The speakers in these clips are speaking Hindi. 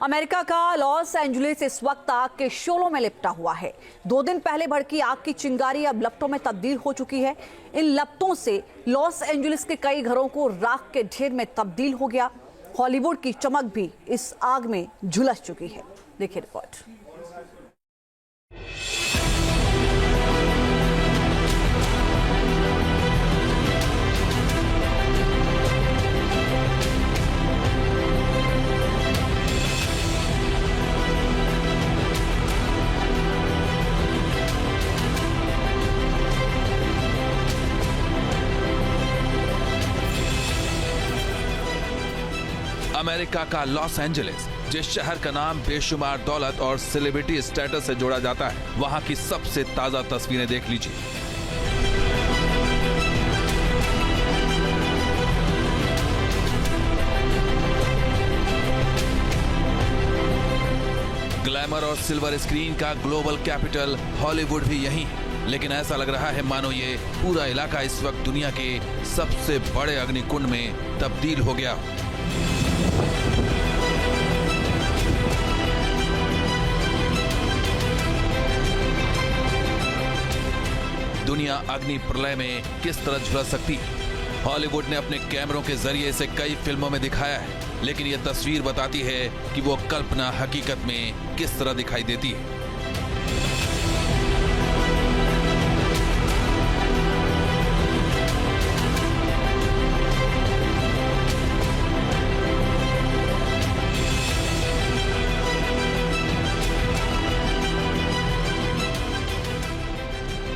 अमेरिका का लॉस एंजलिस इस वक्त आग के शोलों में लिपटा हुआ है। 2 दिन पहले भड़की आग की चिंगारी अब लपटों में तब्दील हो चुकी है। इन लपटों से लॉस एंजलिस के कई घरों को राख के ढेर में तब्दील हो गया। हॉलीवुड की चमक भी इस आग में झुलस चुकी है। देखिए रिपोर्ट। अमेरिका का लॉस एंजलिस, जिस शहर का नाम बेशुमार दौलत और सेलिब्रिटी स्टेटस से जोड़ा जाता है, वहां की सबसे ताजा तस्वीरें देख लीजिए। ग्लैमर और सिल्वर स्क्रीन का ग्लोबल कैपिटल हॉलीवुड भी यही है, लेकिन ऐसा लग रहा है मानो ये पूरा इलाका इस वक्त दुनिया के सबसे बड़े अग्निकुंड में तब्दील हो गया। दुनिया अग्नि प्रलय में किस तरह झुलस सकती है। हॉलीवुड ने अपने कैमरों के जरिए इसे कई फिल्मों में दिखाया है, लेकिन यह तस्वीर बताती है कि वो कल्पना हकीकत में किस तरह दिखाई देती है।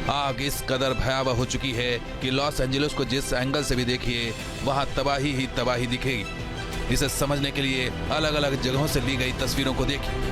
आग इस कदर भयावह हो चुकी है कि लॉस एंजलिस को जिस एंगल से भी देखिए वहां तबाही ही तबाही दिखेगी। इसे समझने के लिए अलग अलग जगहों से ली गई तस्वीरों को देखिए।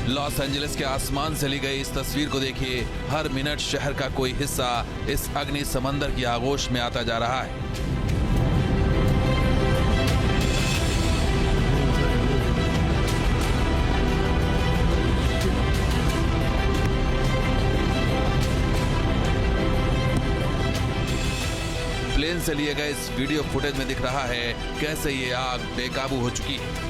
लॉस एंजलिस के आसमान से ली गई इस तस्वीर को देखिए। हर मिनट शहर का कोई हिस्सा इस अग्नि समंदर की आगोश में आता जा रहा है। प्लेन से लिए गए इस वीडियो फुटेज में दिख रहा है कैसे ये आग बेकाबू हो चुकी है।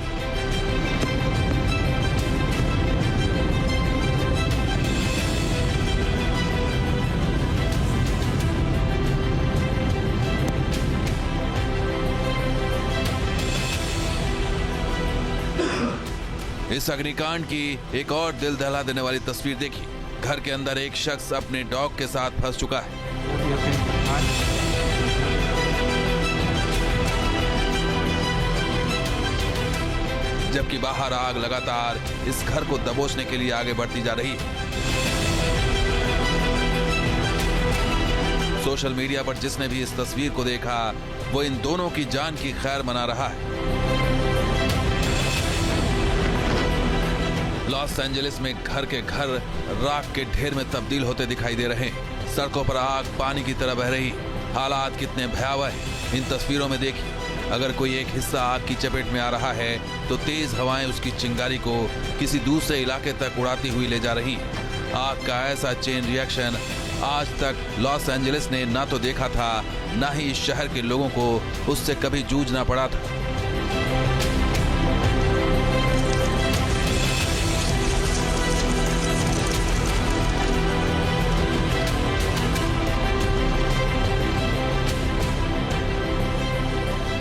इस अग्निकांड की एक और दिल दहला देने वाली तस्वीर देखिए। घर के अंदर एक शख्स अपने डॉग के साथ फंस चुका है। जबकि बाहर आग लगातार इस घर को दबोचने के लिए आगे बढ़ती जा रही है। सोशल मीडिया पर जिसने भी इस तस्वीर को देखा वो इन दोनों की जान की खैर मना रहा है। लॉस एंजलिस में घर के घर राख के ढेर में तब्दील होते दिखाई दे रहे हैं। सड़कों पर आग पानी की तरह बह रही। हालात कितने भयावह हैं इन तस्वीरों में देखिए। अगर कोई एक हिस्सा आग की चपेट में आ रहा है तो तेज हवाएं उसकी चिंगारी को किसी दूसरे इलाके तक उड़ाती हुई ले जा रही। आग का ऐसा चेन रिएक्शन आज तक लॉस एंजलिस ने ना तो देखा था, ना ही इस शहर के लोगों को उससे कभी जूझना पड़ा था।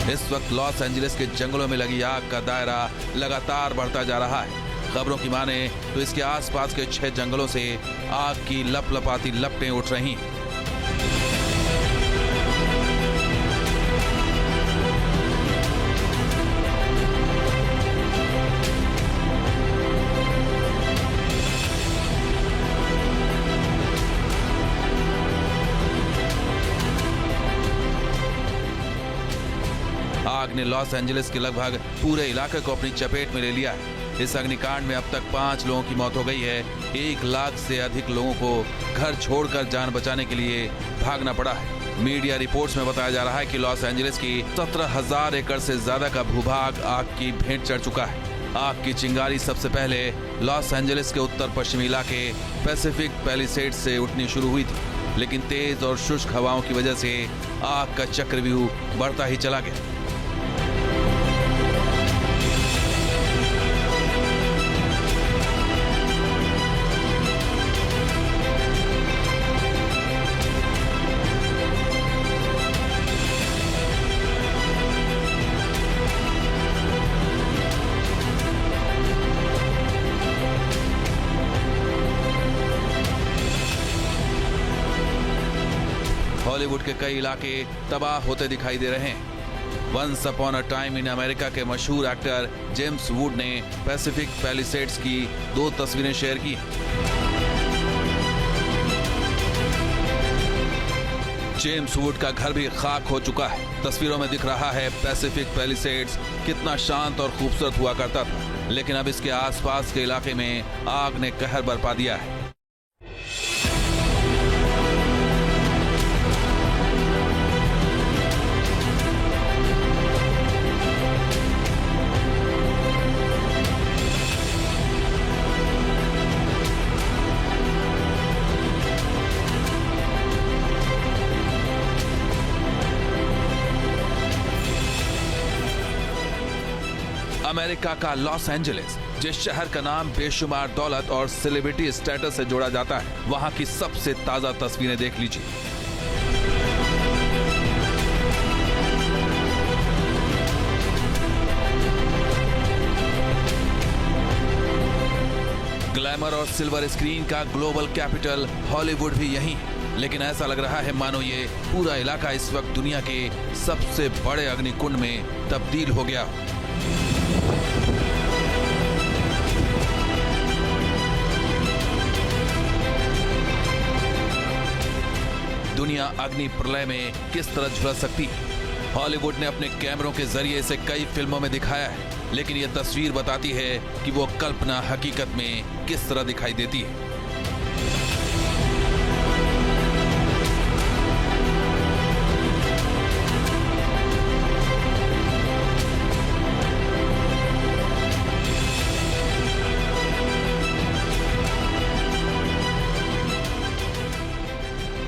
इस वक्त लॉस एंजलिस के जंगलों में लगी आग का दायरा लगातार बढ़ता जा रहा है। खबरों की माने तो इसके आसपास के 6 जंगलों से आग की लपलपाती लपटें उठ रही हैं। आग ने लॉस एंजलिस के लगभग पूरे इलाके को अपनी चपेट में ले लिया है। इस अग्निकांड में अब तक 5 लोगों की मौत हो गई है। 1 लाख से अधिक लोगों को घर छोड़कर जान बचाने के लिए भागना पड़ा है। मीडिया रिपोर्ट्स में बताया जा रहा है कि लॉस एंजलिस की 17,000 एकड़ से ज्यादा का भूभाग आग की भेंट चढ़ चुका है। आग की चिंगारी सबसे पहले लॉस एंजलिस के उत्तर पश्चिमी इलाके पैसिफिक पैलिसेड्स से उठनी शुरू हुई थी, लेकिन तेज और शुष्क हवाओं की वजह से आग का चक्रव्यूह बढ़ता ही चला गया। हॉलीवुड के कई इलाके तबाह होते दिखाई दे रहे हैं। Once upon a time in America के मशहूर एक्टर जेम्स वुड ने पैसिफिक पैलिसेड्स की 2 तस्वीरें शेयर की। जेम्स वुड का घर भी खाक हो चुका है। तस्वीरों में दिख रहा है पैसिफिक पैलिसेड्स कितना शांत और खूबसूरत हुआ करता था, लेकिन अब इसके आसपास के इलाके में आग ने कहर बरपा दिया है। अमेरिका का लॉस एंजलिस, जिस शहर का नाम बेशुमार दौलत और सेलिब्रिटी स्टेटस से जोड़ा जाता है, वहां की सबसे ताजा तस्वीरें देख लीजिए। ग्लैमर और सिल्वर स्क्रीन का ग्लोबल कैपिटल हॉलीवुड भी यही है, लेकिन ऐसा लग रहा है मानो ये पूरा इलाका इस वक्त दुनिया के सबसे बड़े अग्निकुंड में तब्दील हो गया। दुनिया अग्नि प्रलय में किस तरह झुलस सकती है। हॉलीवुड ने अपने कैमरों के जरिए इसे कई फिल्मों में दिखाया है, लेकिन यह तस्वीर बताती है कि वो कल्पना हकीकत में किस तरह दिखाई देती है।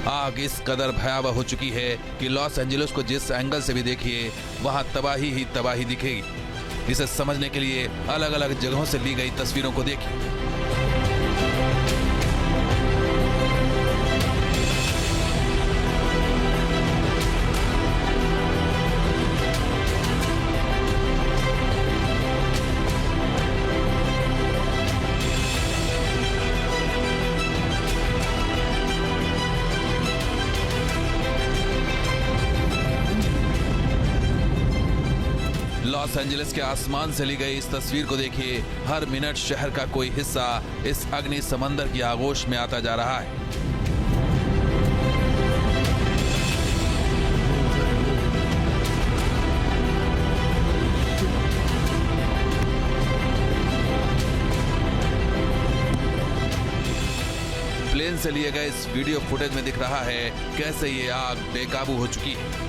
आग इस कदर भयावह हो चुकी है कि लॉस एंजलिस को जिस एंगल से भी देखिए वहां तबाही ही तबाही दिखेगी। इसे समझने के लिए अलग अलग जगहों से ली गई तस्वीरों को देखिए। लॉस एंजलिस के आसमान से ली गई इस तस्वीर को देखिए। हर मिनट शहर का कोई हिस्सा इस अग्नि समंदर की आगोश में आता जा रहा है। प्लेन से लिए गए इस वीडियो फुटेज में दिख रहा है कैसे ये आग बेकाबू हो चुकी है।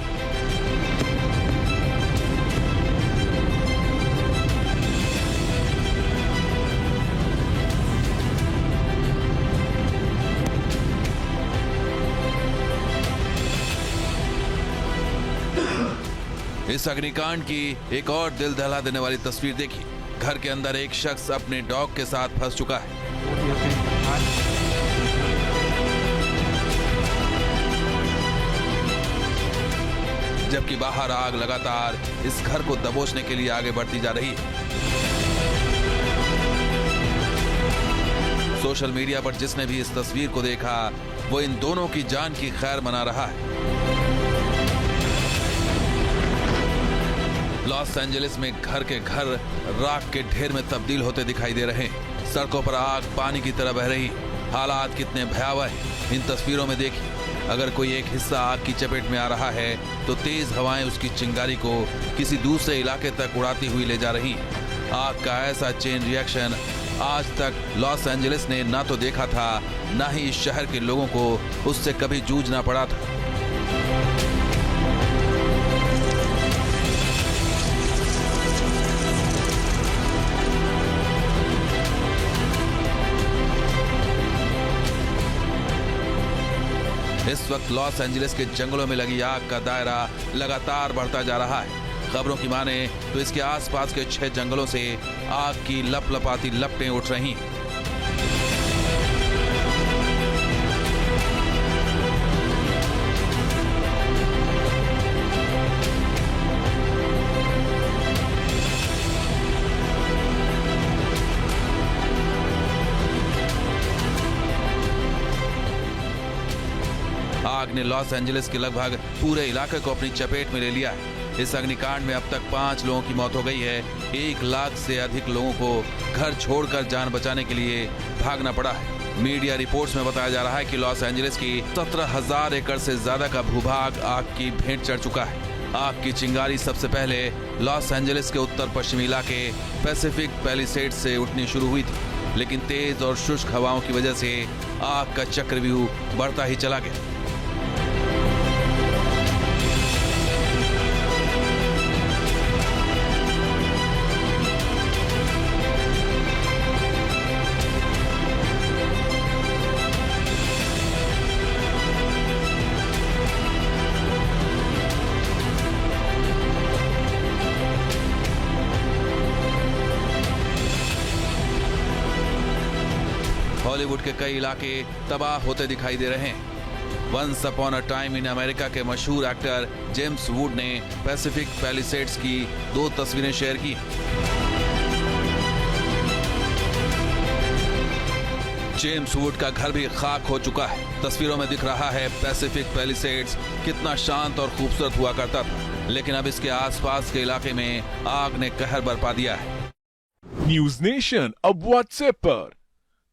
इस अग्निकांड की एक और दिल दहला देने वाली तस्वीर देखिए। घर के अंदर एक शख्स अपने डॉग के साथ फंस चुका है। जबकि बाहर आग लगातार इस घर को दबोचने के लिए आगे बढ़ती जा रही है। सोशल मीडिया पर जिसने भी इस तस्वीर को देखा वो इन दोनों की जान की खैर मना रहा है। लॉस एंजलिस में घर के घर राख के ढेर में तब्दील होते दिखाई दे रहे हैं। सड़कों पर आग पानी की तरह बह रही। हालात कितने भयावह हैं इन तस्वीरों में देखिए। अगर कोई एक हिस्सा आग की चपेट में आ रहा है तो तेज हवाएं उसकी चिंगारी को किसी दूसरे इलाके तक उड़ाती हुई ले जा रही हैं। आग का ऐसा चेन रिएक्शन आज तक लॉस एंजलिस ने ना तो देखा था, ना ही इस शहर के लोगों को उससे कभी जूझना पड़ा था। इस वक्त लॉस एंजलिस के जंगलों में लगी आग का दायरा लगातार बढ़ता जा रहा है। खबरों की माने तो इसके आसपास के 6 जंगलों से आग की लपलपाती लपटें उठ रही हैं। आग ने लॉस एंजलिस के लगभग पूरे इलाके को अपनी चपेट में ले लिया है। इस अग्निकांड में अब तक 5 लोगों की मौत हो गई है। 1 लाख से अधिक लोगों को घर छोड़कर जान बचाने के लिए भागना पड़ा है। मीडिया रिपोर्ट्स में बताया जा रहा है कि लॉस एंजलिस की 17,000 एकड़ से ज्यादा का भूभाग आग की भेंट चढ़ चुका है। आग की चिंगारी सबसे पहले लॉस एंजलिस के उत्तर पश्चिमी इलाके पैसिफिक पैलिसेड से उठनी शुरू हुई थी, लेकिन तेज और शुष्क हवाओं की वजह से आग का चक्रव्यूह बढ़ता ही चला गया। हॉलीवुड के कई इलाके तबाह होते दिखाई दे रहे हैं। Once upon a time in America के मशहूर एक्टर जेम्स वुड ने पैसिफिक पैलिसेड्स की 2 तस्वीरें शेयर की। जेम्स वुड का घर भी खाक हो चुका है। तस्वीरों में दिख रहा है पैसिफिक पैलिसेड्स कितना शांत और खूबसूरत हुआ करता था, लेकिन अब इसके आसपास के इलाके में आग ने कहर बरपा दिया है। न्यूज नेशन अब व्हाट्सएप पर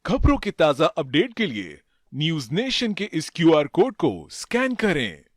खबरों के ताजा अपडेट के लिए न्यूज नेशन के इस QR कोड को स्कैन करें।